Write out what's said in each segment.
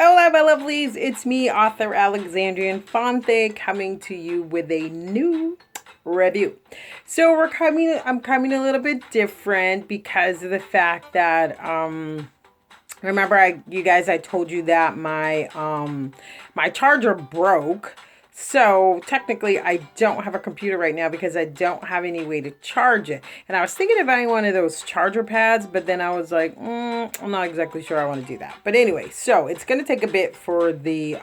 Hola, my lovelies. It's me, author Alexandrian Fonte, coming to you with a new review. So I'm coming a little bit different because of the fact that, remember you guys, I told you that my charger broke. So technically I don't have a computer right now because I don't have any way to charge it. And I was thinking of buying one of those charger pads, but then I was like, I'm not exactly sure I want to do that. But anyway, so it's going to take a bit for the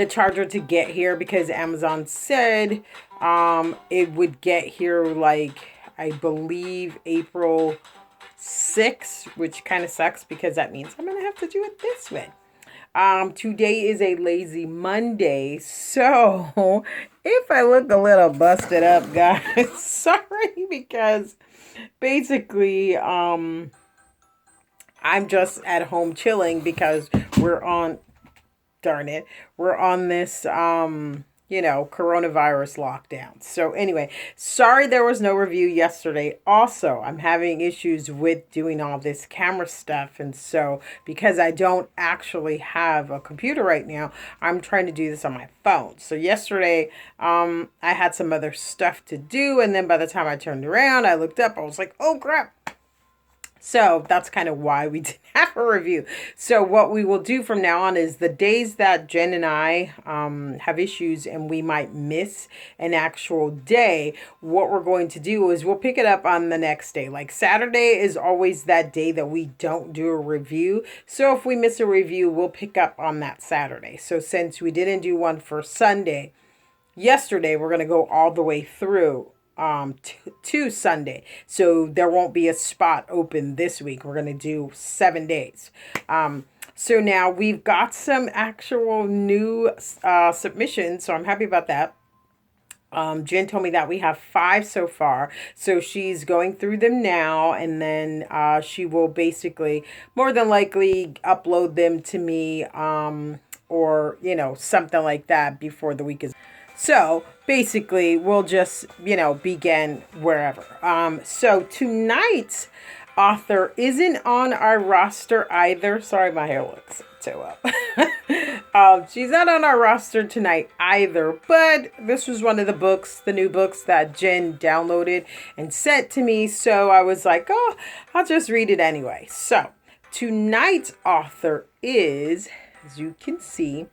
charger to get here because Amazon said it would get here like, I believe, April 6th, which kind of sucks because that means I'm going to have to do it this way. Today is a lazy Monday, so if I look a little busted up, guys, sorry, because basically, I'm just at home chilling because we're on, darn it, we're on this, coronavirus lockdown. So anyway, sorry there was no review yesterday. Also, I'm having issues with doing all this camera stuff. And so because I don't actually have a computer right now, I'm trying to do this on my phone. So yesterday, I had some other stuff to do. And then by the time I turned around, I looked up, I was like, oh crap. So that's kind of why we didn't have a review. So what we will do from now on is the days that Jen and I have issues and we might miss an actual day, what we're going to do is we'll pick it up on the next day. Like Saturday is always that day that we don't do a review. So if we miss a review, we'll pick up on that Saturday. So since we didn't do one for Sunday, yesterday, we're going to go all the way through to Sunday. So there won't be a spot open this week. We're going to do 7 days. So now we've got some actual new submissions. So I'm happy about that. Jen told me that we have 5 so far. So she's going through them now. And then she will basically more than likely upload them to me or, something like that before the week is. So basically, we'll just, begin wherever. So tonight's author isn't on our roster either. Sorry, my hair looks so up. She's not on our roster tonight either. But this was one of the new books that Jen downloaded and sent to me. So I was like, oh, I'll just read it anyway. So tonight's author is, as you can see,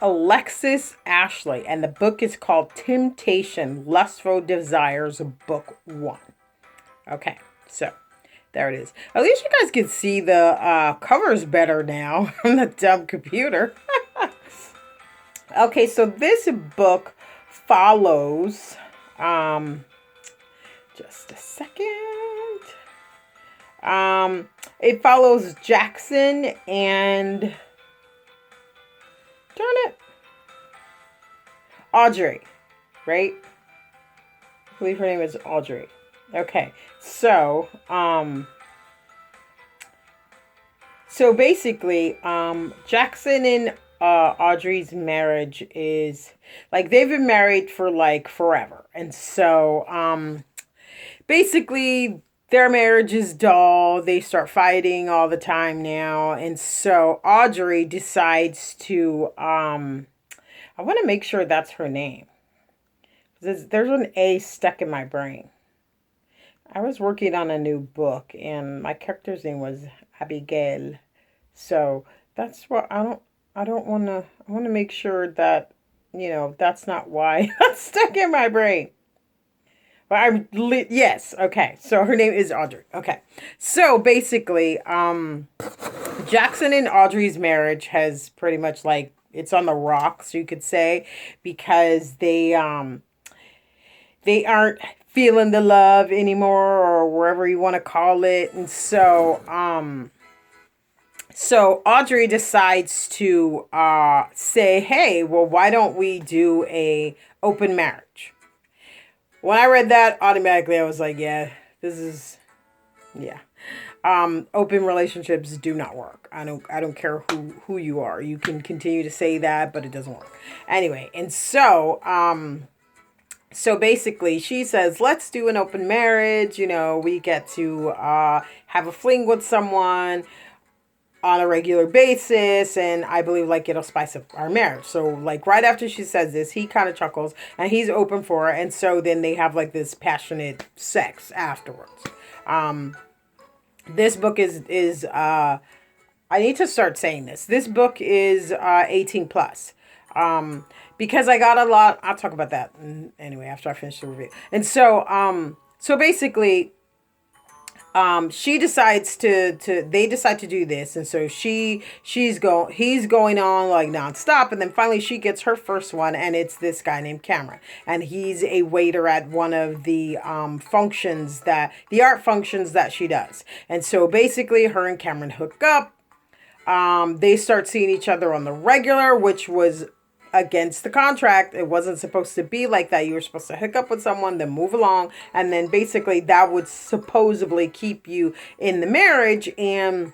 Alexis Ashlie, and the book is called Temptation, Lustful Desires, Book 1. Okay, so there it is. At least you guys can see the covers better now from the dumb computer. Okay, so this book follows, just a second. It follows Jackson and, darn it, Audrey, right? I believe her name is Audrey. Okay, so basically, Jackson and Audrey's marriage is like they've been married for like forever, and so basically their marriage is dull. They start fighting all the time now, and so Audrey decides to I want to make sure that's her name. There's an A stuck in my brain. I was working on a new book and my character's name was Abigail. So that's what I don't want to, I want to make sure that, that's not why that's stuck in my brain. But yes, okay. So her name is Audrey. Okay. So basically, Jackson and Audrey's marriage has pretty much like, it's on the rocks, you could say, because they aren't feeling the love anymore, or wherever you want to call it. And so Audrey decides to say, hey, well, why don't we do a open marriage? When I read that, automatically I was like, yeah, this is, yeah. Open relationships do not work. I don't care who you are. You can continue to say that, but it doesn't work. Anyway, and so basically she says, let's do an open marriage. We get to have a fling with someone. on a regular basis, and I believe like it'll spice up our marriage. So like right after she says this, he kind of chuckles and he's open for it, and so then they have like this passionate sex afterwards. This book is I need to start saying this. This book is 18 plus. Because I got a lot. I'll talk about that anyway after I finish the review. And so basically, she decides they decide to do this, and so he's going on like nonstop, and then finally she gets her first one, and it's this guy named Cameron, and he's a waiter at one of the art functions that she does, and so basically her and Cameron hook up. They start seeing each other on the regular, which was against the contract. It wasn't supposed to be like that. You were supposed to hook up with someone, then move along, and then basically that would supposedly keep you in the marriage and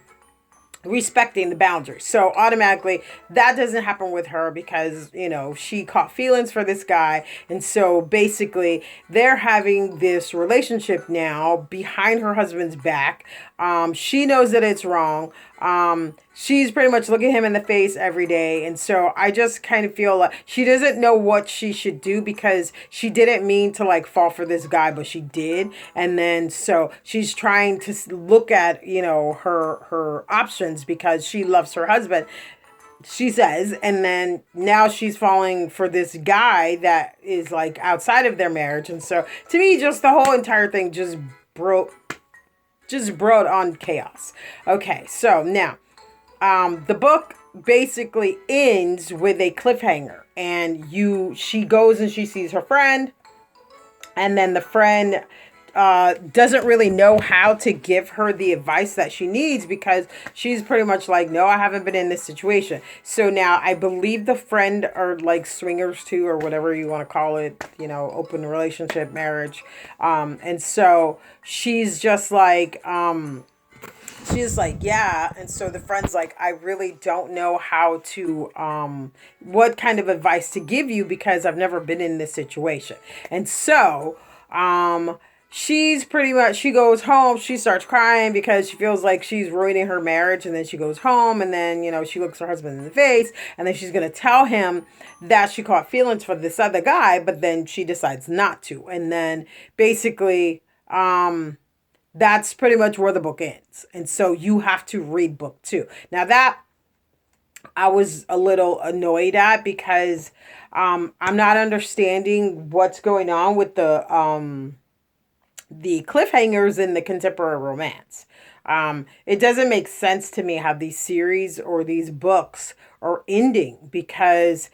respecting the boundaries. So automatically that doesn't happen with her because, she caught feelings for this guy. And so basically they're having this relationship now behind her husband's back. She knows that it's wrong. She's pretty much looking him in the face every day. And so I just kind of feel like she doesn't know what she should do because she didn't mean to like fall for this guy, but she did. And then so she's trying to look at, her options because she loves her husband, she says. And then now she's falling for this guy that is like outside of their marriage. And so to me, just the whole entire thing just brought on chaos. Okay, so now the book basically ends with a cliffhanger, and she goes and she sees her friend, and then the friend doesn't really know how to give her the advice that she needs because she's pretty much like, no, I haven't been in this situation. So now I believe the friend are like swingers too, or whatever you want to call it, open relationship, marriage. And so she's just like, yeah. And so the friend's like, I really don't know how to, what kind of advice to give you because I've never been in this situation. And so, she goes home, she starts crying because she feels like she's ruining her marriage. And then she goes home and then, she looks her husband in the face and then she's going to tell him that she caught feelings for this other guy, but then she decides not to. And then basically, that's pretty much where the book ends. And so you have to read book 2. Now that I was a little annoyed at because, I'm not understanding what's going on with the cliffhangers in the contemporary romance. It doesn't make sense to me how these series or these books are ending because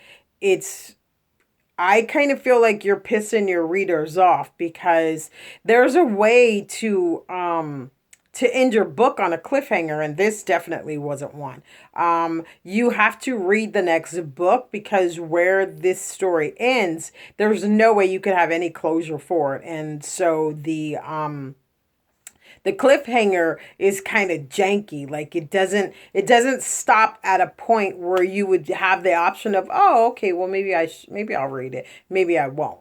I kind of feel like you're pissing your readers off because there's a way to end your book on a cliffhanger, and this definitely wasn't one. You have to read the next book because where this story ends, there's no way you could have any closure for it. And so the cliffhanger is kind of janky. Like it doesn't stop at a point where you would have the option of, oh, okay, well maybe I'll read it. Maybe I won't,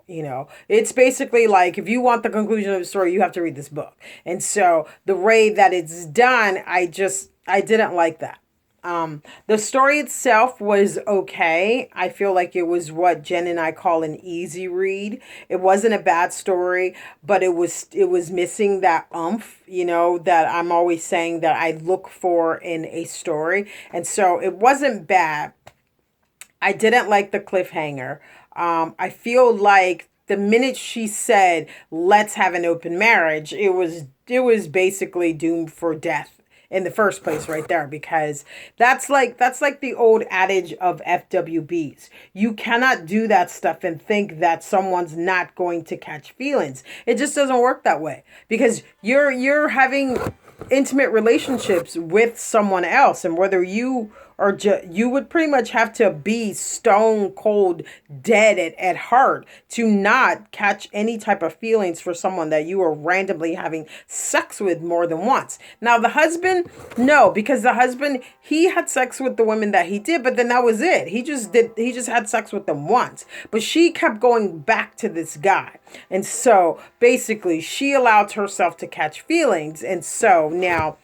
It's basically like if you want the conclusion of the story, you have to read this book. And so the way that it's done, I didn't like that. The story itself was okay. I feel like it was what Jen and I call an easy read. It wasn't a bad story, but it was missing that oomph, that I'm always saying that I look for in a story. And so it wasn't bad. I didn't like the cliffhanger. I feel like the minute she said, let's have an open marriage, it was basically doomed for death in the first place right there, because that's like the old adage of FWBs. You cannot do that stuff and think that someone's not going to catch feelings. It just doesn't work that way because you're having intimate relationships with someone else, and whether you or you would pretty much have to be stone cold dead at heart to not catch any type of feelings for someone that you are randomly having sex with more than once. Now the husband, no, because the husband, he had sex with the women that he did, but then that was it. He just had sex with them once, but she kept going back to this guy. And so basically she allowed herself to catch feelings. And so now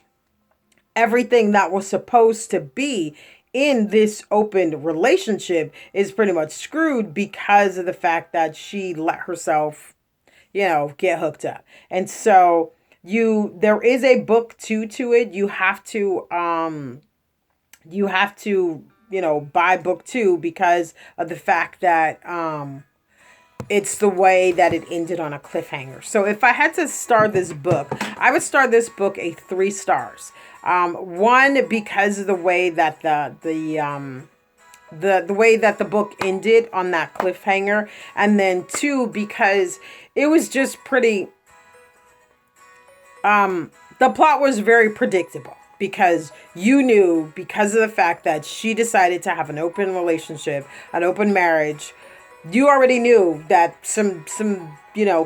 everything that was supposed to be in this open relationship is pretty much screwed because of the fact that she let herself, get hooked up. And so there is a book two to it. You have to, buy book two because of the fact that it's the way that it ended on a cliffhanger. So if I had to star this book, I would star this book a 3 stars. One, because of the way that the way that the book ended on that cliffhanger, and then 2, because it was just pretty. The plot was very predictable because you knew, because of the fact that she decided to have an open relationship, an open marriage. You already knew that some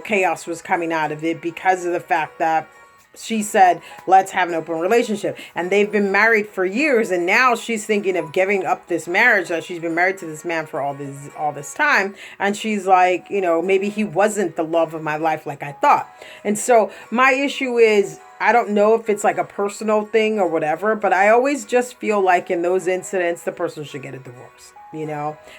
chaos was coming out of it because of the fact that she said, let's have an open relationship. And they've been married for years, and now she's thinking of giving up this marriage that she's been married to this man for all this time. And she's like, maybe he wasn't the love of my life like I thought. And so my issue is, I don't know if it's like a personal thing or whatever, but I always just feel like in those incidents, the person should get a divorce.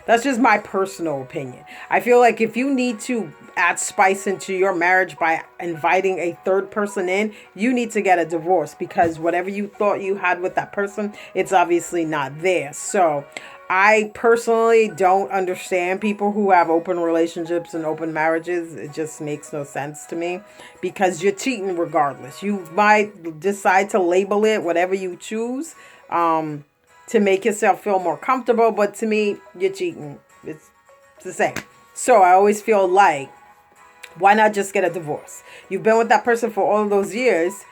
That's just my personal opinion. I feel like if you need to add spice into your marriage by inviting a third person in, you need to get a divorce, because whatever you thought you had with that person, it's obviously not there. So I personally don't understand people who have open relationships and open marriages. It just makes no sense to me, because you're cheating regardless. You might decide to label it whatever you choose, to make yourself feel more comfortable, but to me, you're cheating. It's the same. So I always feel like, why not just get a divorce? You've been with that person for all of those years.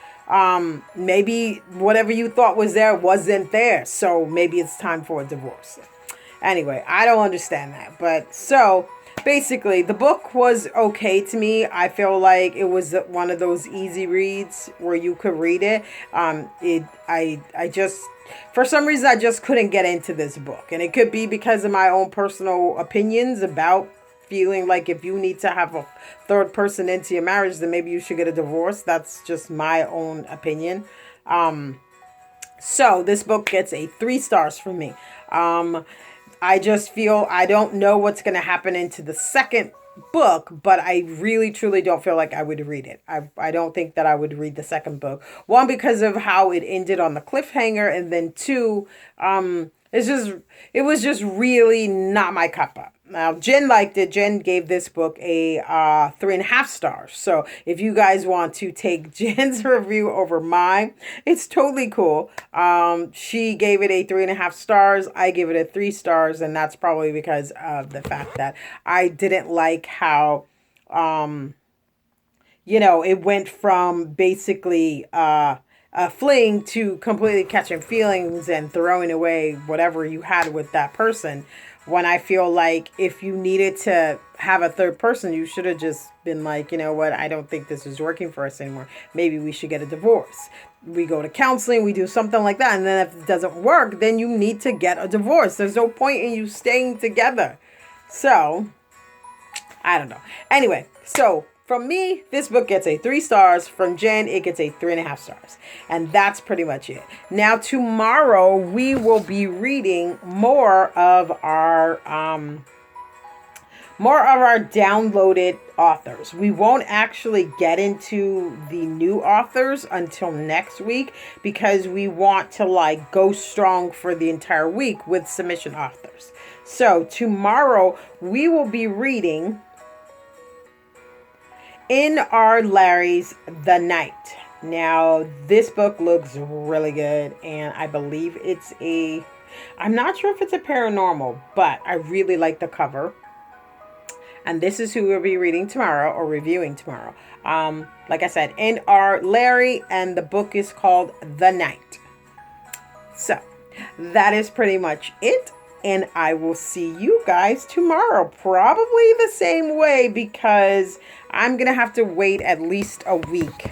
Maybe whatever you thought was there wasn't there. So maybe it's time for a divorce. Anyway, I don't understand that. But so basically, the book was okay to me. I feel like it was one of those easy reads where you could read it. I just, for some reason, I just couldn't get into this book. And it could be because of my own personal opinions about feeling like if you need to have a third person into your marriage, then maybe you should get a divorce. That's just my own opinion. So this book gets a 3 stars from me. I just feel, I don't know what's going to happen into the second book, but I really truly don't feel like I would read it. I don't think that I would read the second book. One, because of how it ended on the cliffhanger, and then 2, it was just really not my cup of. Now, Jen liked it. Jen gave this book a 3.5 stars. So if you guys want to take Jen's review over mine, it's totally cool. She gave it a 3.5 stars. I give it a 3 stars. And that's probably because of the fact that I didn't like how, it went from basically a fling to completely catching feelings and throwing away whatever you had with that person. When I feel like if you needed to have a third person, you should have just been like, you know what, I don't think this is working for us anymore. Maybe we should get a divorce. We go to counseling, we do something like that. And then if it doesn't work, then you need to get a divorce. There's no point in you staying together. So, I don't know. Anyway, so from me, this book gets a 3 stars. From Jen, it gets a 3.5 stars. And that's pretty much it. Now, tomorrow, we will be reading more of our downloaded authors. We won't actually get into the new authors until next week, because we want to go strong for the entire week with submission authors. So tomorrow, we will be reading N.R. Larry's The Night. Now, this book looks really good, and I believe I'm not sure if it's a paranormal, but I really like the cover. And this is who we'll be reading tomorrow, or reviewing tomorrow. Like I said, N.R. Larry, and the book is called The Night. So, that is pretty much it. And I will see you guys tomorrow, probably the same way, because I'm going to have to wait at least a week.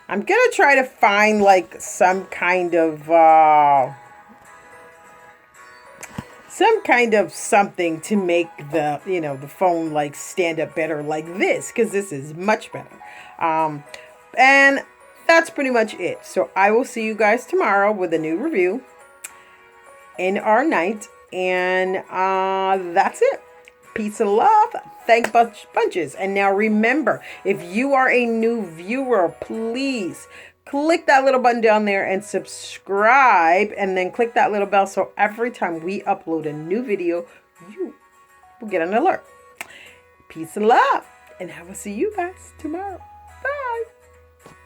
I'm going to try to find some kind of something to make the phone stand up better like this, because this is much better. And that's pretty much it. So I will see you guys tomorrow with a new review in our night. And that's it. Peace and love. Thank bunches. And now remember, if you are a new viewer, please click that little button down there and subscribe. And then click that little bell so every time we upload a new video, you will get an alert. Peace and love. And I will see you guys tomorrow.